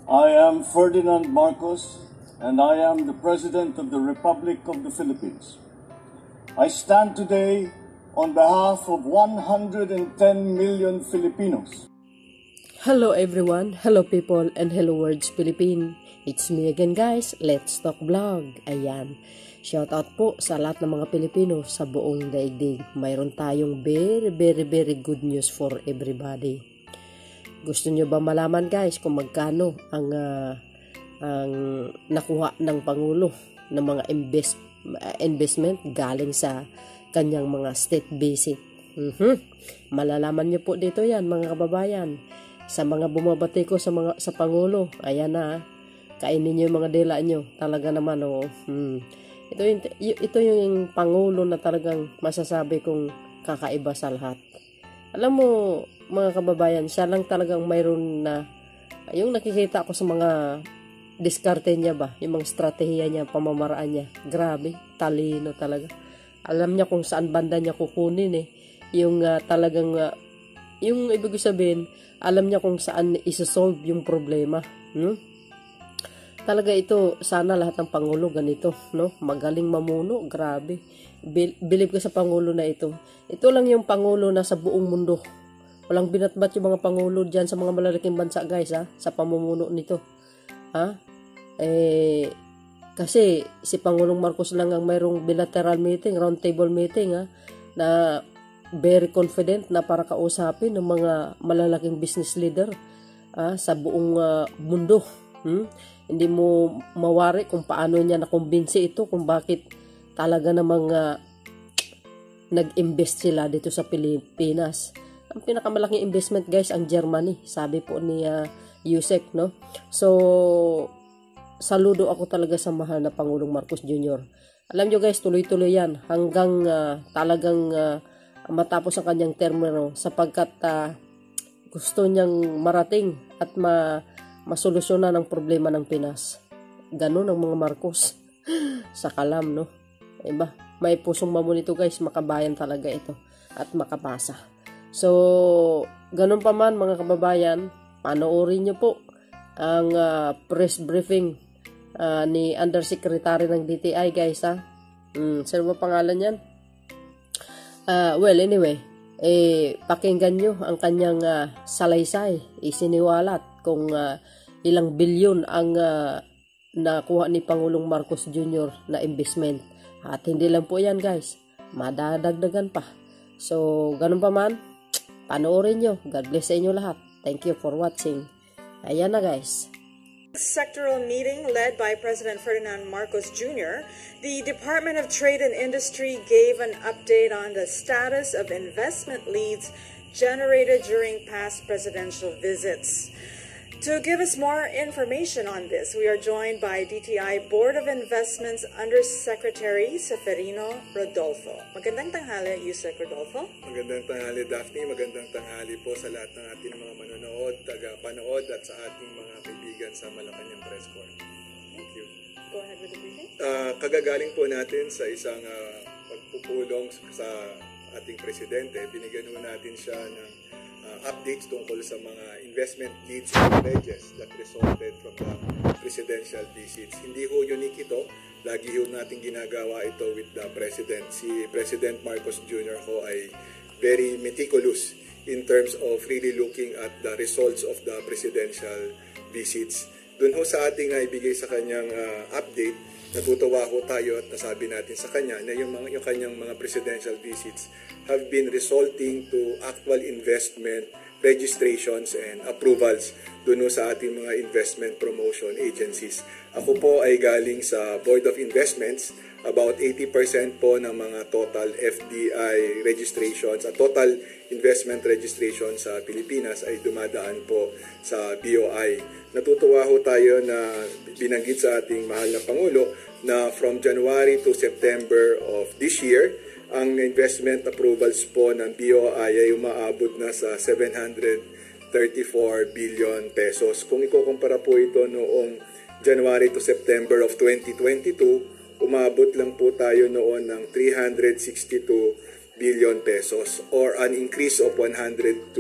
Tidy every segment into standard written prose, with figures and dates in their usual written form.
I am Ferdinand Marcos, and I am the President of the Republic of the Philippines. I stand today on behalf of 110 million Filipinos. Hello everyone, hello people, and hello words Philippine. It's me again guys, Let's Talk Vlog. Ayan, shoutout po sa lahat ng mga Pilipino sa buong daigdig. Mayroon tayong very good news for everybody. Gusto nyo ba malaman guys kung magkano ang nakuha ng Pangulo ng mga investment galing sa kanyang mga state visit? Malalaman nyo po dito yan mga kababayan. Sa mga bumabati ko sa Pangulo, ayan na, kainin nyo yung mga dila nyo. Talaga naman, ito yung Pangulo na talagang masasabi kong kakaiba sa lahat. Alam mo, mga kababayan, siya lang talagang mayroon na, yung nakikita ko sa mga diskarte niya ba, yung mga strategiya niya, pamamaraan niya. Grabe, talino talaga. Alam niya kung saan banda niya kukunin yung talagang, yung ibig sabihin, alam niya kung saan isa-solve yung problema. Talaga ito, sana lahat ng Pangulo ganito, no? Magaling mamuno, grabe. Believe ko sa Pangulo na ito. Ito lang yung Pangulo na sa buong mundo. Walang binatbat yung mga Pangulo dyan sa mga malalaking bansa guys, sa pamumuno nito. Kasi si Pangulong Marcos lang ang mayroong bilateral meeting, round table meeting, na very confident na para kausapin ng mga malalaking business leader sa buong mundo. Hindi mo mawari kung paano niya nakumbinsi ito, kung bakit talaga namang nag-invest sila dito sa Pilipinas. Ang pinakamalaking investment guys ang Germany, sabi po ni Yusek, no? So saludo ako talaga sa mahal na Pangulong Marcos Jr. Alam nyo guys, tuloy-tuloy yan hanggang talagang matapos ang kanyang termino, sapagkat gusto niyang marating at masolusyonan ang problema ng Pinas. Ganun ang mga Marcos. Sa kalam, no? Iba, may pusong mamunito guys, makabayan talaga ito at makapasa. So, ganun pa man mga kababayan, panoorin nyo po ang press briefing ni Undersecretary ng DTI guys, sino ba pangalan yan? Well, anyway, pakinggan nyo ang kanyang salaysay, isiniwalat kung ilang bilyon ang nakuha ni Pangulong Marcos Jr. na investment. At hindi lang po yan guys, madadagdagan pa. So, ganun pa man, panoorin nyo. God bless sa inyo lahat. Thank you for watching. Ayan na guys. Sectoral meeting led by President Ferdinand Marcos Jr., the Department of Trade and Industry gave an update on the status of investment leads generated during past presidential visits. To give us more information on this, we are joined by DTI Board of Investments Undersecretary Seferino Rodolfo. Magandang tanghali, Yusek Rodolfo. Magandang tanghali, Daphne. Magandang tanghali po sa lahat ng ating mga manonood, taga-panood at sa ating mga kaibigan sa Malacanang Press Corps. Thank you. Go ahead with the briefing. Kagagaling po natin sa isang pagpupulong sa ating presidente. Binigyan po natin siya ng updates tungkol sa mga investment leads and pledges that resulted from the presidential visits. Hindi ho unique ito. Lagi ho natin ginagawa ito with the President. Si President Marcos Jr. ho ay very meticulous in terms of really looking at the results of the presidential visits. Doon ho sa ating ibigay sa kanyang update, natutuwa ho tayo at nasabi natin sa kanya na yung kanyang mga presidential visits have been resulting to actual investment registrations and approvals doon sa ating mga investment promotion agencies. Ako po ay galing sa Board of Investments. About 80% po ng mga total FDI registrations at total investment registrations sa Pilipinas ay dumadaan po sa BOI. Natutuwa ho tayo na binanggit sa ating mahal na Pangulo na from January to September of this year, ang investment approvals po ng BOI ay umaabot na sa 734 billion pesos. Kung ikukumpara po ito noong January to September of 2022, umabot lang po tayo noon ng 362 billion pesos or an increase of 102%.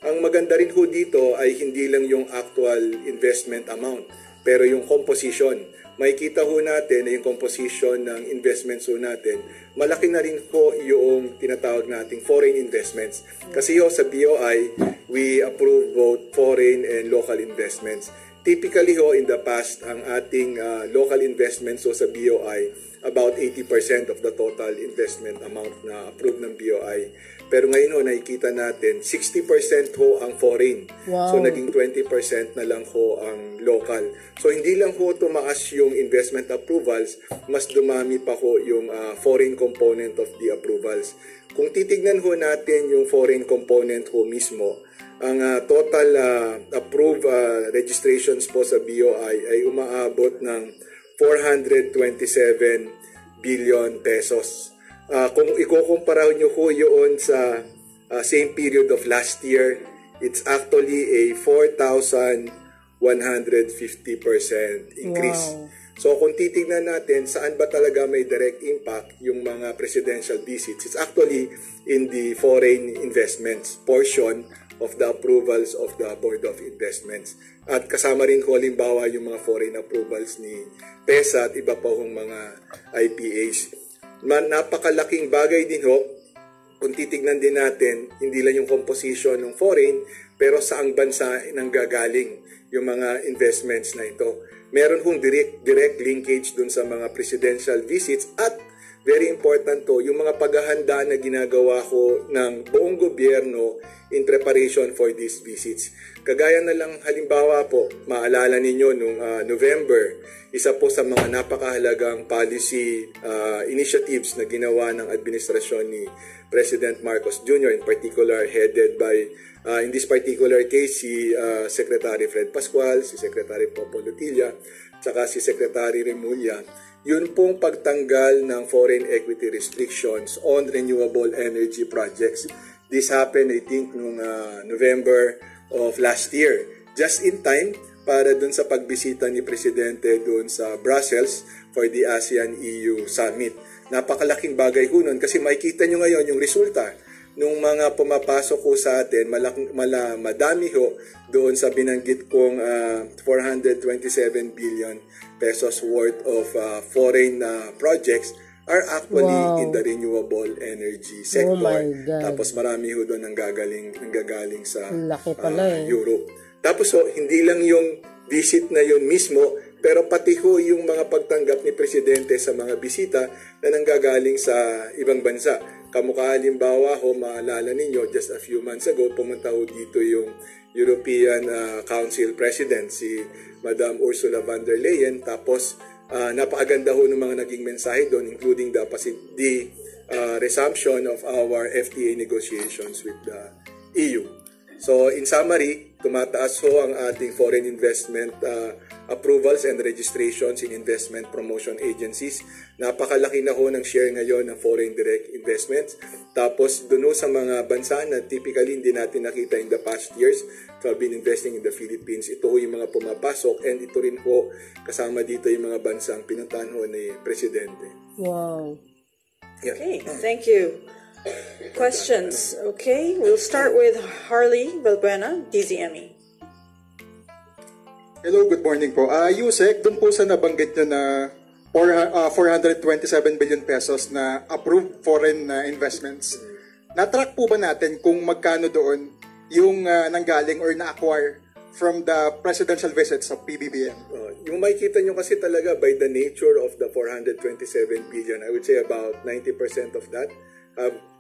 Ang maganda rin ho dito ay hindi lang yung actual investment amount, pero yung composition. Makikita ho natin na yung composition ng investments ho natin, malaki na rin po yung tinatawag nating foreign investments. Kasi ho sa BOI, we approve both foreign and local investments. Typically ho in the past, ang ating local investments ho sa BOI, about 80% of the total investment amount na approved ng BOI. Pero ngayon ho, nakikita natin, 60% ho ang foreign. Wow. So, naging 20% na lang ho ang local. So, hindi lang ho tumaas yung investment approvals, mas dumami pa ho yung foreign component of the approvals. Kung titignan ho natin yung foreign component ho mismo, ang total approved registrations po sa BOI ay umaabot ng 427 billion pesos. Kung ikukumpara nyo ho yun sa same period of last year, it's actually a 4,150% increase. Wow. So kung titignan natin saan ba talaga may direct impact yung mga presidential visits, it's actually in the foreign investments portion of the approvals of the Board of Investments. At kasama rin ko halimbawa yung mga foreign approvals ni PESA at iba pa hong mga IPAs. Napakalaking bagay din ho, kung titignan din natin, hindi lang yung composition ng foreign, pero saang bansa nanggagaling yung mga investments na ito. Meron hong direct linkage dun sa mga presidential visits at very important to, yung mga paghahanda na ginagawa ko ng buong gobyerno in preparation for these visits. Kagaya na lang halimbawa po, maalala ninyo nung November, isa po sa mga napakahalagang policy initiatives na ginawa ng administrasyon ni President Marcos Jr., in particular headed by, in this particular case, si Secretary Fred Pascual, si Secretary Popo Lutilla, saka si Secretary Remulla. Yun pong pagtanggal ng foreign equity restrictions on renewable energy projects. This happened, I think, noong November of last year. Just in time para dun sa pagbisita ni Presidente dun sa Brussels for the ASEAN-EU Summit. Napakalaking bagay ho nun kasi makikita nyo ngayon yung resulta nung mga pumapasok ko sa atin, madami ho doon sa binanggit kong 427 billion pesos worth of foreign projects are actually in the renewable energy sector. Oh my God. Tapos marami ho doon ang gagaling sa Laki pala Europe. Tapos ho, hindi lang yung visit na yun mismo, pero pati ho yung mga pagtanggap ni Presidente sa mga bisita na nanggagaling sa ibang bansa. Kamukha halimbawa ho, maalala ninyo, just a few months ago, pumunta ho dito yung European Council President, si Madam Ursula von der Leyen. Tapos napakaganda ho ng mga naging mensahe doon, including the resumption of our FTA negotiations with the EU. So in summary, tumataas ho ang ating foreign investment approvals and registrations in investment promotion agencies. Napakalaki na ho ng share ngayon ng foreign direct investments. Tapos doon sa mga bansa na typically hindi natin nakita in the past years, so I've been investing in the Philippines. Ito ho yung mga pumapasok and ito rin ho kasama dito yung mga bansang pinuntahan ho ni Presidente. Wow. Yeah. Okay, thank you. Questions? Okay, we'll start with Harley Balbuena, DZME. Hello, good morning po. Yusek, dun po sa nabanggit nyo na 427 billion pesos na approved foreign investments. Na-track po ba natin kung magkano doon yung nanggaling or na-acquire from the presidential visits of PBBM? Yung makikita nyo kasi talaga by the nature of the 427 billion, I would say about 90% of that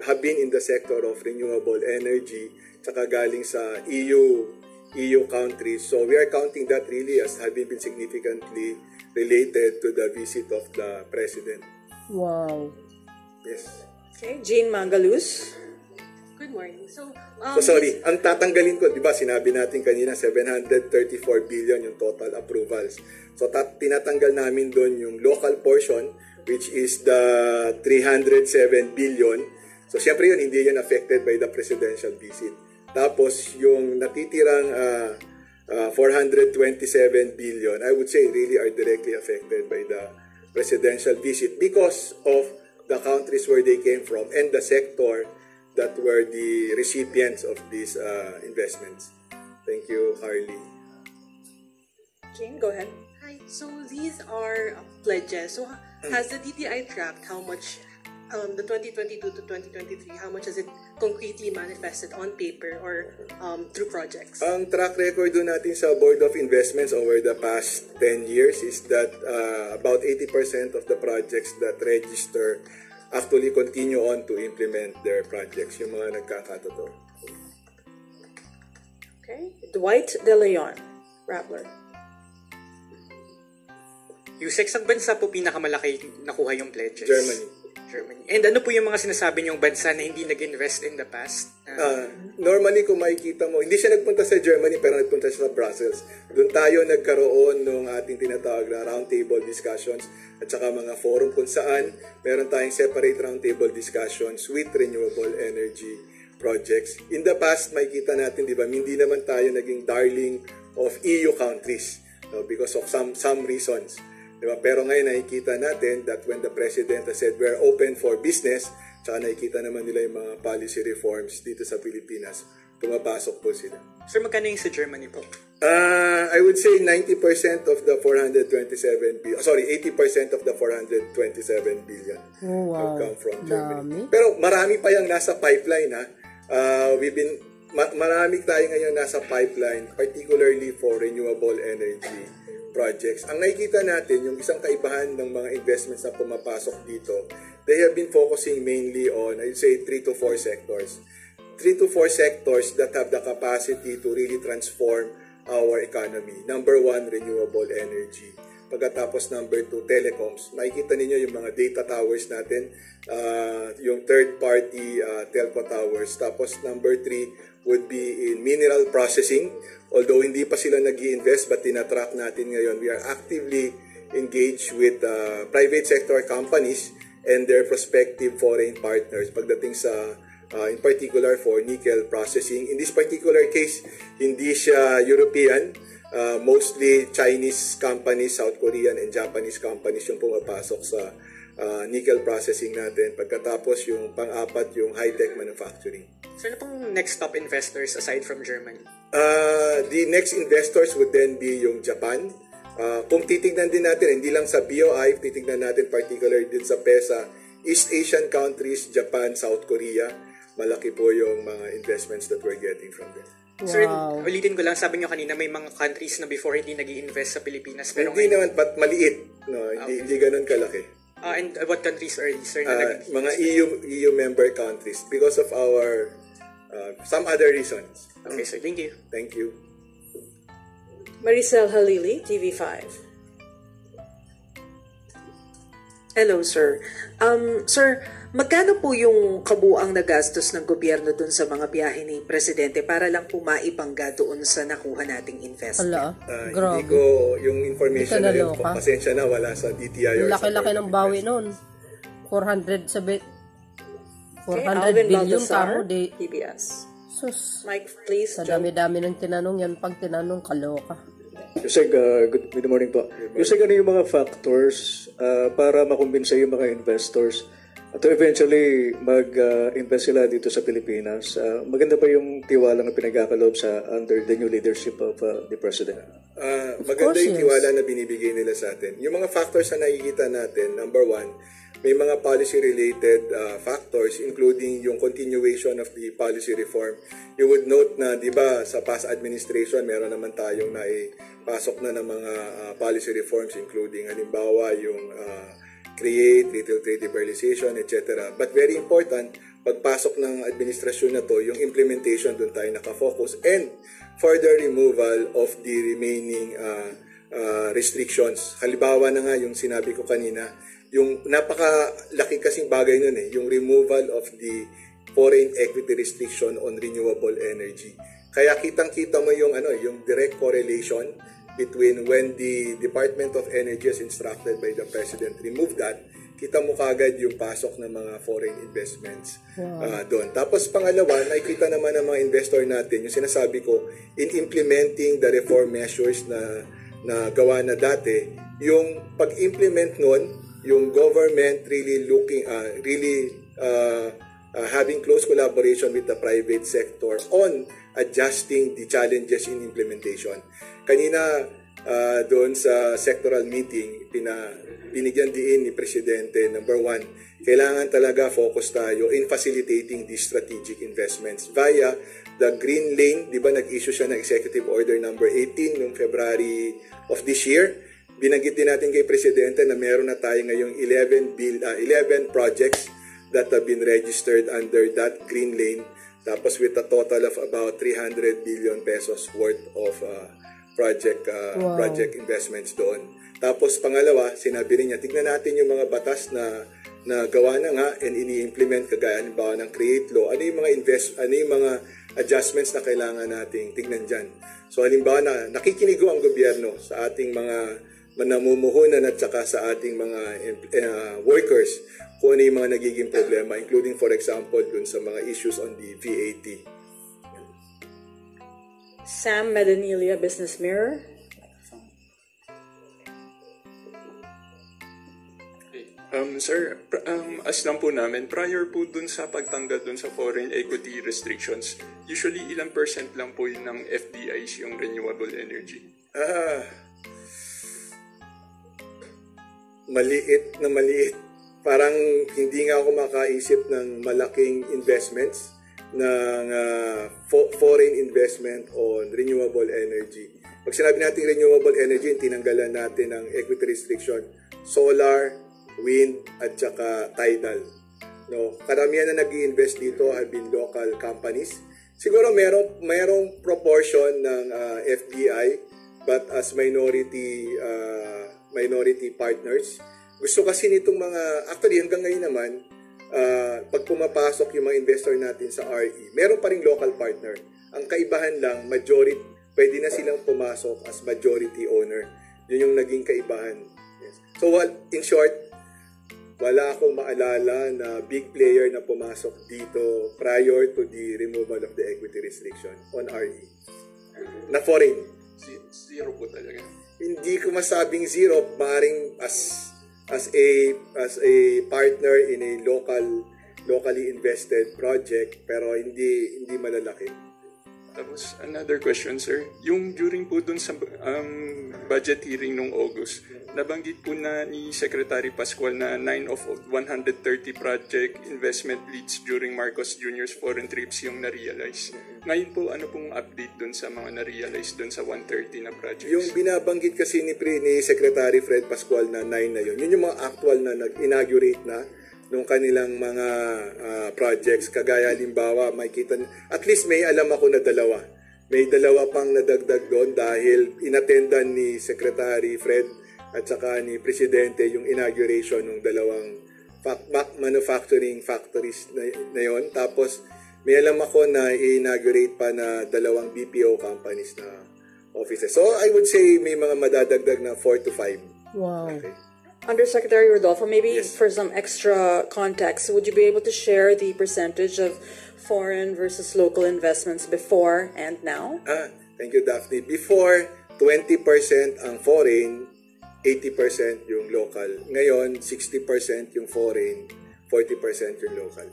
have been in the sector of renewable energy, tsaka galing sa EU countries. So we are counting that really as having been significantly related to the visit of the President. Wow. Yes. Okay, Jean Mangalus. Good morning. So sorry, ang tatanggalin ko, di ba sinabi natin kanina 734 billion yung total approvals. So tinatanggal namin doon yung local portion, which is the 307 billion. So syempre yun, hindi yan affected by the presidential visit. Tapos yung natitirang 427 billion, I would say really are directly affected by the presidential visit because of the countries where they came from and the sector that were the recipients of these investments. Thank you, Harley. Jane, go ahead. Hi. So these are pledges. So has the DTI tracked how much the 2022 to 2023, how much has it concretely manifested on paper or through projects? Ang track record doon natin sa Board of Investments over the past 10 years is that about 80% of the projects that register actually continue on to implement their projects, yung mga nagkakatotoo. Okay. Dwight De Leon, Rappler. Yusek, saan bansa po pinakamalaki nakuha yung pledges? Germany. And ano po yung mga sinasabi niyong bansa na hindi nag-invest in the past? Normally, kung makikita mo, hindi siya nagpunta sa Germany pero nagpunta siya sa Brussels. Doon tayo nagkaroon ng ating tinatawag na roundtable discussions at saka mga forum kung saan meron tayong separate roundtable discussions with renewable energy projects. In the past, makikita natin, di ba, hindi naman tayo naging darling of EU countries, no, because of some reasons. Diba? Pero ngayon nakikita natin that when the President has said we're open for business, tsaka nakikita naman nila yung mga policy reforms dito sa Pilipinas, pumapasok po sila. Sir, magkano yung sa Germany po? I would say 90% of the 427 billion, 80% of the 427 billion have come from Germany. Pero marami pa yung nasa pipeline, ha. Marami tayo ngayon nasa pipeline, particularly for renewable energy projects. Ang nakikita natin, yung isang kaibahan ng mga investments na pumapasok dito, they have been focusing mainly on, I'd say, 3 to 4 sectors. 3 to 4 sectors that have the capacity to really transform our economy. Number 1, renewable energy. Pagkatapos number 2, telecoms. Makikita ninyo yung mga data towers natin, yung third-party telco towers. Tapos number 3 would be in mineral processing. Although hindi pa sila nag-i-invest but tinatrack natin ngayon, we are actively engaged with private sector companies and their prospective foreign partners pagdating sa, in particular for nickel processing. In this particular case, hindi siya European, mostly Chinese companies, South Korean and Japanese companies yung pumapasok sa nickel processing natin. Pagkatapos yung pang-apat, yung high-tech manufacturing. So ano pong next top investors aside from Germany? The next investors would then be yung Japan. Kung titignan din natin, hindi lang sa BOI, titignan natin particularly din sa PESA, East Asian countries, Japan, South Korea, malaki po yung mga investments that we're getting from them. Wow. Sir, ulitin ko lang, sabi nyo kanina may mga countries na before hindi nag-i-invest sa Pilipinas. Pero hindi naman, but maliit. No? Hindi ganun kalaki. And what countries are these, sir? Mga EU member countries because of our some other reasons. Okay, sir. Thank you. Thank you. Maricel Halili, TV5. Hello, sir. Sir, magkano po yung kabuang nagastos ng gobyerno dun sa mga biyahe ni Presidente para lang po maibangga doon sa nakuha nating investment? Grabe. Hindi ko yung information na yun, pasensya na, wala sa DTI or laki-laki ng bawi nun. 400 Alvin billion Baltasar, kamo di. PBS. Sus. Mike, please. Sa dami-dami ng tinanong yan, pag tinanong kaloka. Yusek, good morning po. Yusek, ano yung mga factors para makumbinsa yung mga investors to eventually mag-invest sila dito sa Pilipinas? Maganda pa yung tiwala na pinagkakaloob sa under the new leadership of the President? Maganda yung tiwala na binibigay nila sa atin. Yung mga factors na nakikita natin, number 1, may mga policy-related factors including yung continuation of the policy reform. You would note na, di ba, sa past administration, meron naman tayong naipasok na ng mga policy reforms including halimbawa yung create, retail trade liberalization, etc. But very important, pagpasok ng administrasyon na to, yung implementation doon tayo nakafocus and further removal of the remaining restrictions. Halimbawa na nga yung sinabi ko kanina, yung napakalaki kasing bagay nun yung removal of the foreign equity restriction on renewable energy. Kaya kitang-kita mo yung yung direct correlation between when the Department of Energy is instructed by the President remove that, kita mo kagad yung pasok ng mga foreign investments doon. Tapos pangalawa, nakikita naman ng mga investor natin, yung sinasabi ko, in implementing the reform measures na gawa na dati, yung pag-implement nun, yung government really having close collaboration with the private sector on adjusting the challenges in implementation. Kanina, doon sa sectoral meeting, binigyan din ni Presidente, number one, kailangan talaga focus tayo in facilitating these strategic investments via the Green Lane. Di ba nag-issue siya ng Executive Order number 18 noong February of this year. Binanggit din natin kay Presidente na meron na tayo ngayong 11 projects that have been registered under that Green Lane. Tapos with a total of about 300 billion pesos worth of project investments doon. Tapos pangalawa, sinabi rin niya, tignan natin yung mga batas na gawa na nga and ini-implement kagaya halimbawa ng Create Law. Ano yung mga adjustments na kailangan nating tignan dyan. So halimbawa na nakikinigo ang gobyerno sa ating mga namumuhunan at saka sa ating mga workers kung ano yung mga nagiging problema, including for example dun sa mga issues on the VAT. Sam Medanilia, Business Mirror. Sir, as lang po namin, prior po dun sa pagtanggal dun sa foreign equity restrictions, usually ilang % lang po yun ng FDIs yung renewable energy? Maliit na maliit. Parang hindi nga ako makaisip ng malaking investments ng foreign investment on renewable energy. Pag sinabi natin renewable energy, tinanggalan natin ng equity restriction, solar, wind, at saka tidal. No, karamihan na nag-i-invest dito have been local companies. Siguro merong proportion ng FDI, but as minority partners. Gusto kasi nitong actually hanggang ngayon naman, pag pumapasok yung mga investor natin sa RE, meron pa rin local partner. Ang kaibahan lang, pwede na silang pumasok as majority owner. Yun yung naging kaibahan. Yes. So in short, wala akong maalala na big player na pumasok dito prior to the removal of the equity restriction on RE. Na foreign. Zero po talaga. Hindi ko masabing zero, maring as a partner in a locally invested project, pero hindi malalaki. Tapos another question, sir. Yung during po dun sa budget hearing nung August, nabanggit po na ni Secretary Pascual na 9 of 130 project investment leads during Marcos Jr.'s foreign trips yung na-realize. Ngayon po, ano pong update dun sa mga na-realize dun sa 130 na projects? Yung binabanggit kasi ni Secretary Fred Pascual na 9 na yun yung mga actual na nag-inaugurate na nung kanilang mga projects. Kagaya halimbawa, at least may alam ako na dalawa. May dalawa pang nadagdag doon dahil inattendan ni Secretary Fred at saka ni Presidente yung inauguration ng dalawang manufacturing factories na yon. Tapos may alam ako na i-inaugurate pa na dalawang BPO companies na offices. So I would say may mga madadagdag na 4 to 5. Wow. Okay. Undersecretary Rodolfo, maybe Yes. for some extra context, would you be able to share the percentage of foreign versus local investments before and now? Thank you, Daphne. Before, 20% ang foreign, 80% yung local. Ngayon, 60% yung foreign, 40% yung local.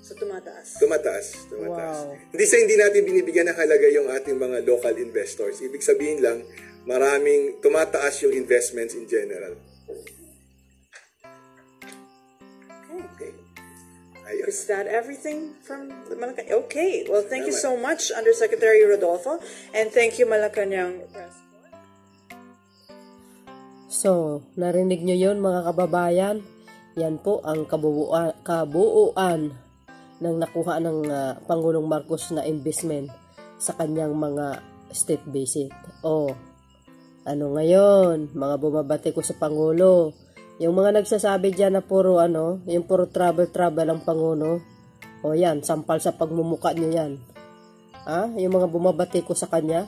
So tumataas. Tumataas. Wow. Hindi natin binibigyan ng halaga yung ating mga local investors. Ibig sabihin lang, maraming tumataas yung investments in general. Okay. Ayos. Is that everything from the Malacanang? Okay. Well, thank you so much, Undersecretary Rodolfo, and thank you, Malacanang Press. So, narinig nyo yun mga kababayan? Yan po ang kabuuan ng nakuha ng Pangulong Marcos na investment sa kanyang mga state visit. Ano ngayon? Mga bumabati ko sa Pangulo. Yung mga nagsasabi dyan na puro yung puro travel ang Pangulo. Yan, sampal sa pagmumuka nyo yan. Yung mga bumabati ko sa kanya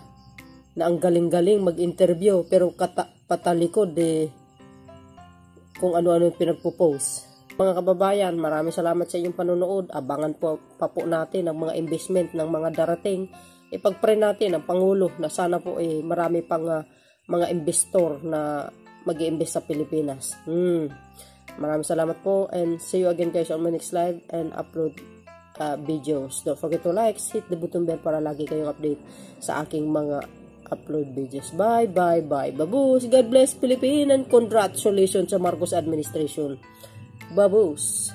na ang galing-galing mag-interview pero patalikod kung ano-ano yung pinagpo-post. Mga kababayan, maraming salamat sa inyong panonood. Abangan pa po natin ang mga investment ng mga darating. Ipag-pray natin ang Pangulo na sana po marami pang mga investor na mag-i-invest sa Pilipinas. Maraming salamat po and see you again guys on my next live and upload videos. Don't forget to like, hit the button bell para lagi kayong update sa aking mga upload videos. Bye, bye, bye. Babus. God bless Philippines and congratulations sa Marcos administration. Babus.